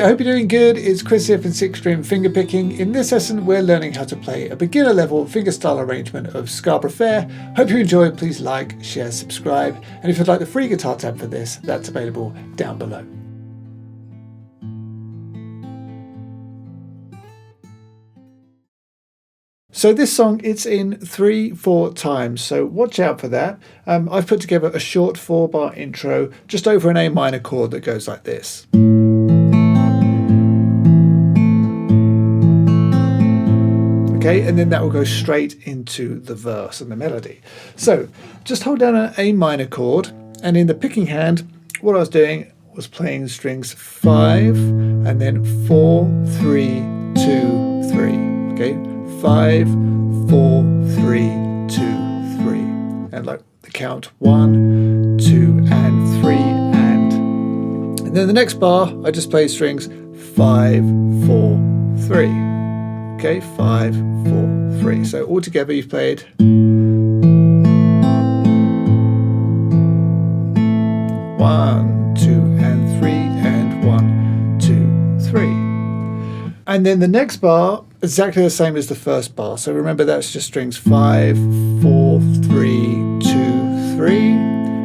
I hope you're doing good. It's Chris here from 6th String Fingerpicking. In this lesson, we're learning how to play a beginner level fingerstyle arrangement of Scarborough Fair. Hope you enjoy. Please like, share, subscribe. And if you'd like the free guitar tab for this, that's available down below. So this song, it's in 3/4 times, so watch out for that. I've put together a short 4-bar intro just over an A minor chord that goes like this. Okay, and then that will go straight into the verse and the melody. So just hold down an A minor chord, and in the picking hand, what I was doing was playing strings 5 and then 4, 3, 2, 3. Okay. 5, 4, 3, 2, 3, and like the count 1, 2, and 3, and then the next bar I just play strings 5, 4, 3. Okay, 5, 4, 3. So all together you've played 1, 2, and 3, and 1, 2, 3. And then the next bar, exactly the same as the first bar. So remember, that's just strings 5, 4, 3, 2, 3.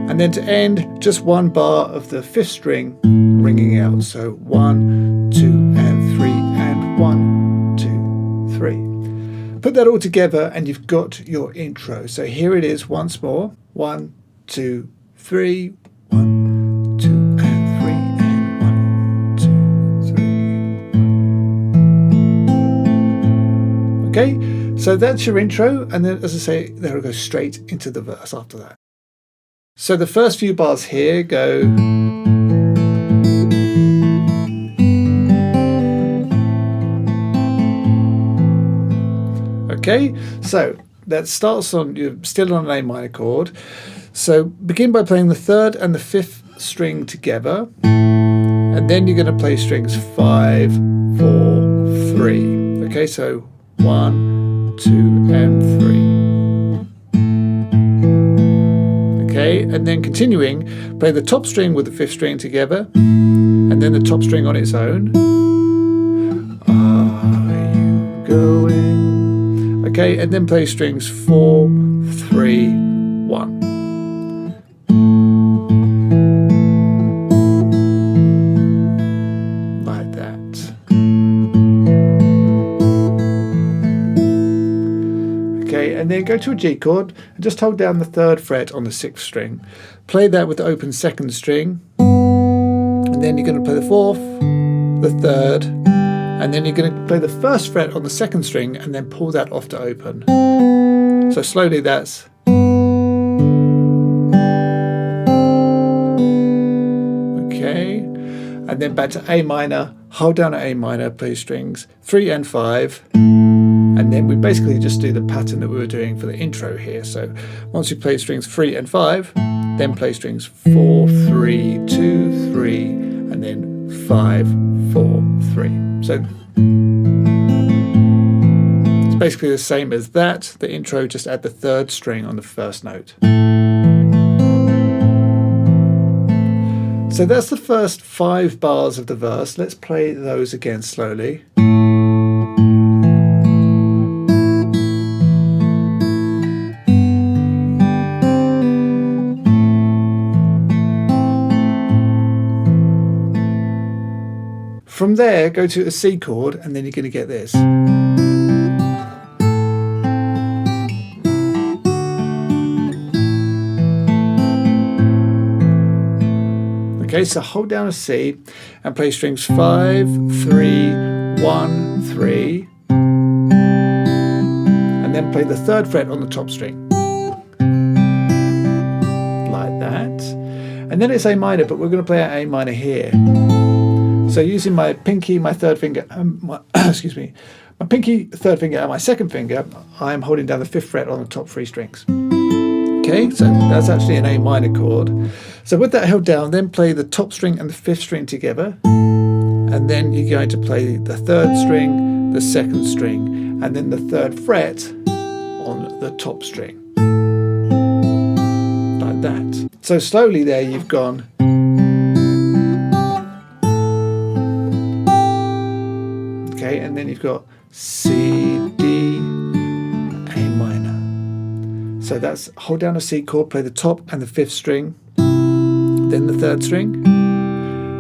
And then to end, just one bar of the 5th string ringing out. So 1, 2, and 3, and 1, 2, 3. Put that all together and you've got your intro. So here it is once more. 1, 2, 3, 1, 2, and 3, and 1, 2, 3. Okay, so that's your intro, and then, as I say, there will go straight into the verse after that. So the first few bars here go. Okay, so that starts on, you're still on an A minor chord. So begin by playing the 3rd and the 5th string together, and then you're going to play strings 5, 4, 3. Okay, so 1, 2, and 3. Okay, and then continuing, play the top string with the 5th string together, and then the top string on its own. Are you going? Okay, and then play strings 4, 3, 1. Like that. Okay, and then go to a G chord and just hold down the 3rd fret on the 6th string. Play that with the open 2nd string, and then you're going to play the 4th, the 3rd, and then you're going to play the 1st fret on the 2nd string and then pull that off to open. So slowly that's. Okay, and then back to A minor, hold down at A minor, play strings 3 and 5. And then we basically just do the pattern that we were doing for the intro here. So once you play strings 3 and 5, then play strings 4, 3, 2, 3, and then 5, 4, 3. So it's basically the same as that. The intro, just add the 3rd string on the 1st note. So that's the first 5 bars of the verse. Let's play those again slowly. From there, go to a C chord, and then you're going to get this. Okay, so hold down a C and play strings 5, 3, 1, 3, and then play the 3rd fret on the top string. Like that. And then it's A minor, but we're going to play an A minor here. So using my pinky, my 3rd finger, excuse me, my pinky, 3rd finger, and my 2nd finger, I'm holding down the 5th fret on the top 3 strings. Okay, so that's actually an A minor chord. So with that held down, then play the top string and the 5th string together, and then you're going to play the 3rd string, the 2nd string, and then the 3rd fret on the top string. Like that. So slowly there you've gone. Okay, and then you've got C, D, A minor. So that's hold down a C chord, play the top and the 5th string, then the 3rd string.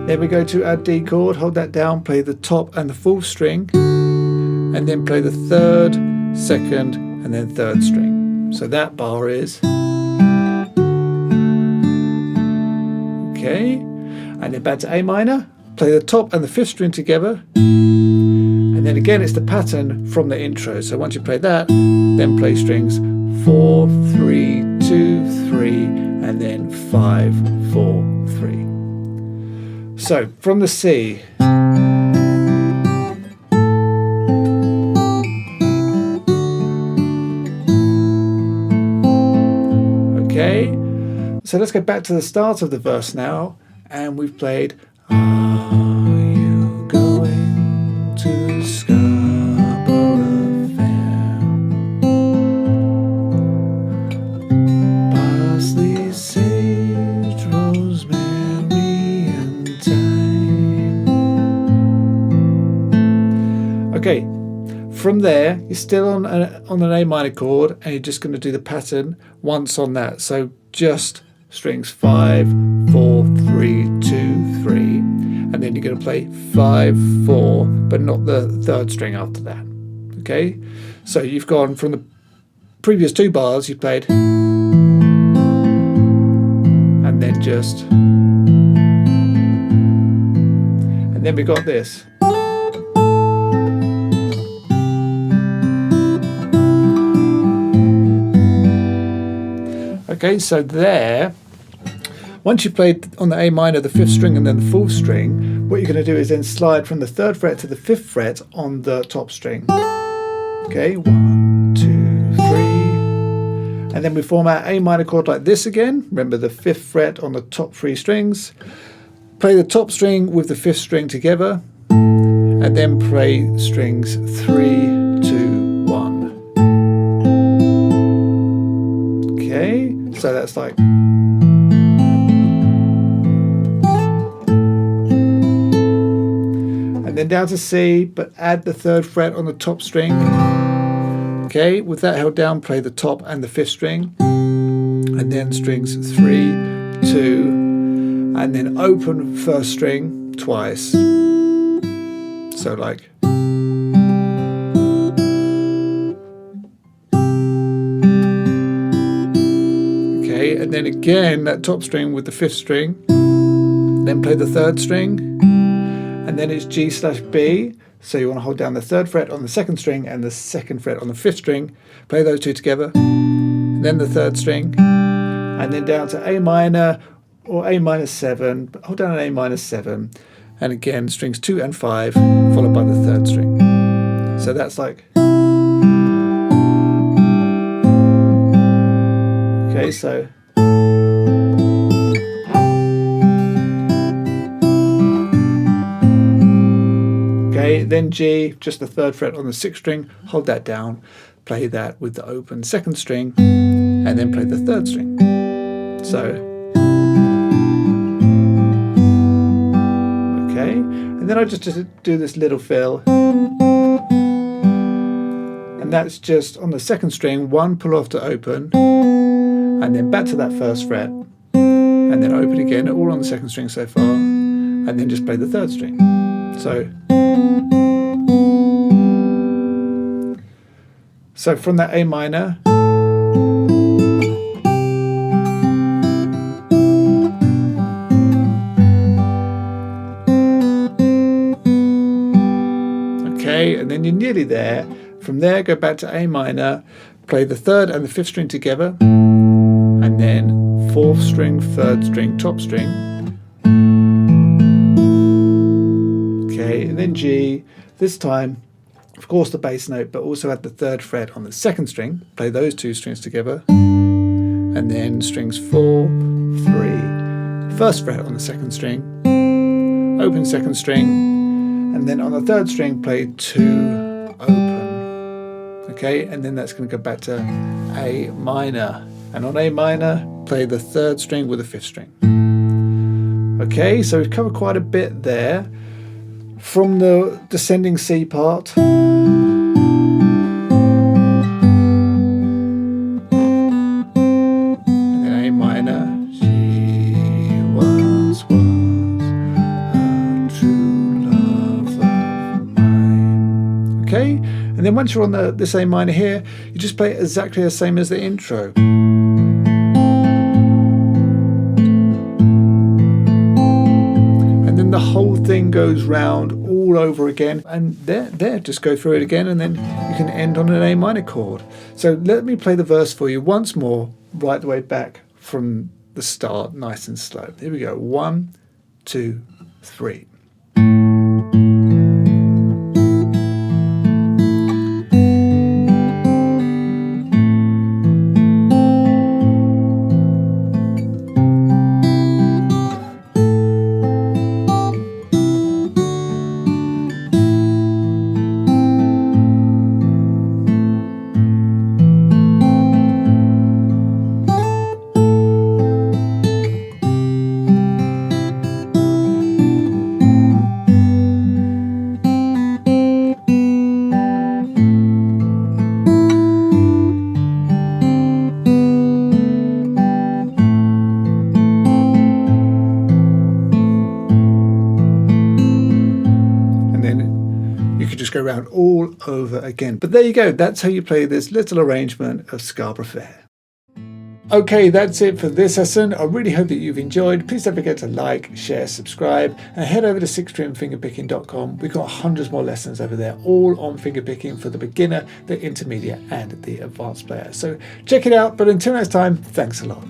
Then we go to our D chord, hold that down, play the top and the 4th string, and then play the 3rd, 2nd, and then 3rd string. So that bar is, okay, and then back to A minor, play the top and the 5th string together, and then again it's the pattern from the intro. So once you play that, then play strings 4, 3, 2, 3, and then 5, 4, 3. So from the C, okay, so let's go back to the start of the verse now, and we've played Are you going to Scarborough Fair? Parsley, sage, rosemary and thyme. Okay, from there you're still on an A minor chord, and you're just going to do the pattern once on that. So just strings 5, 4, 3, 2, 3, and then you're going to play 5, 4, but not the 3rd string after that. Okay, so you've gone from the previous 2 bars, you played, and then just, and then we got this. Okay, so there, once you played on the A minor, the 5th string, and then the 4th string, what you're going to do is then slide from the 3rd fret to the 5th fret on the top string. Okay, 1, 2, 3, and then we form our A minor chord like this again. Remember the 5th fret on the top 3 strings. Play the top string with the 5th string together, and then play strings 3, 2, 1. Okay, so that's like, and then down to C, but add the 3rd fret on the top string. Okay, with that held down, play the top and the 5th string, and then strings 3, 2, and then open 1st string twice. So like, okay, and then again that top string with the 5th string, then play the 3rd string, and then it's G/B. So you want to hold down the 3rd fret on the 2nd string and the 2nd fret on the 5th string, play those 2 together, and then the 3rd string, and then down to A minor or A minor 7, but hold down an A minor 7, and again strings 2 and 5 followed by the 3rd string. So that's like, okay, so okay, then G, just the 3rd fret on the 6th string, hold that down, play that with the open 2nd string, and then play the 3rd string. So, okay, and then I just do this little fill, and that's just on the 2nd string, 1 pull off to open, and then back to that 1st fret, and then open again, all on the 2nd string so far, and then just play the 3rd string. So from that A minor, okay, and then you're nearly there. From there, go back to A minor, play the 3rd and the 5th string together, and then 4th string, 3rd string, top string. Okay, and then G, this time, of course the bass note, but also add the 3rd fret on the 2nd string, play those 2 strings together, and then strings 4, 3, 1st fret on the 2nd string, open 2nd string, and then on the 3rd string play 2 open. Okay, and then that's going to go back to A minor, and on A minor play the 3rd string with the 5th string. Okay, so we've covered quite a bit there. from the descending C part. Okay, and then once you're on this A minor here, you just play it exactly the same as the intro. And then the whole thing goes round all over again, and there, just go through it again, and then you can end on an A minor chord. So let me play the verse for you once more, right the way back from the start, nice and slow. Here we go, 1, 2, 3. Just go around all over again. But there you go, that's how you play this little arrangement of Scarborough Fair. Okay, that's it for this lesson. I really hope that you've enjoyed. Please don't forget to like, share, subscribe, and head over to sixstringfingerpicking.com. We've got hundreds more lessons over there, all on fingerpicking for the beginner, the intermediate, and the advanced player. So check it out. But until next time, thanks a lot.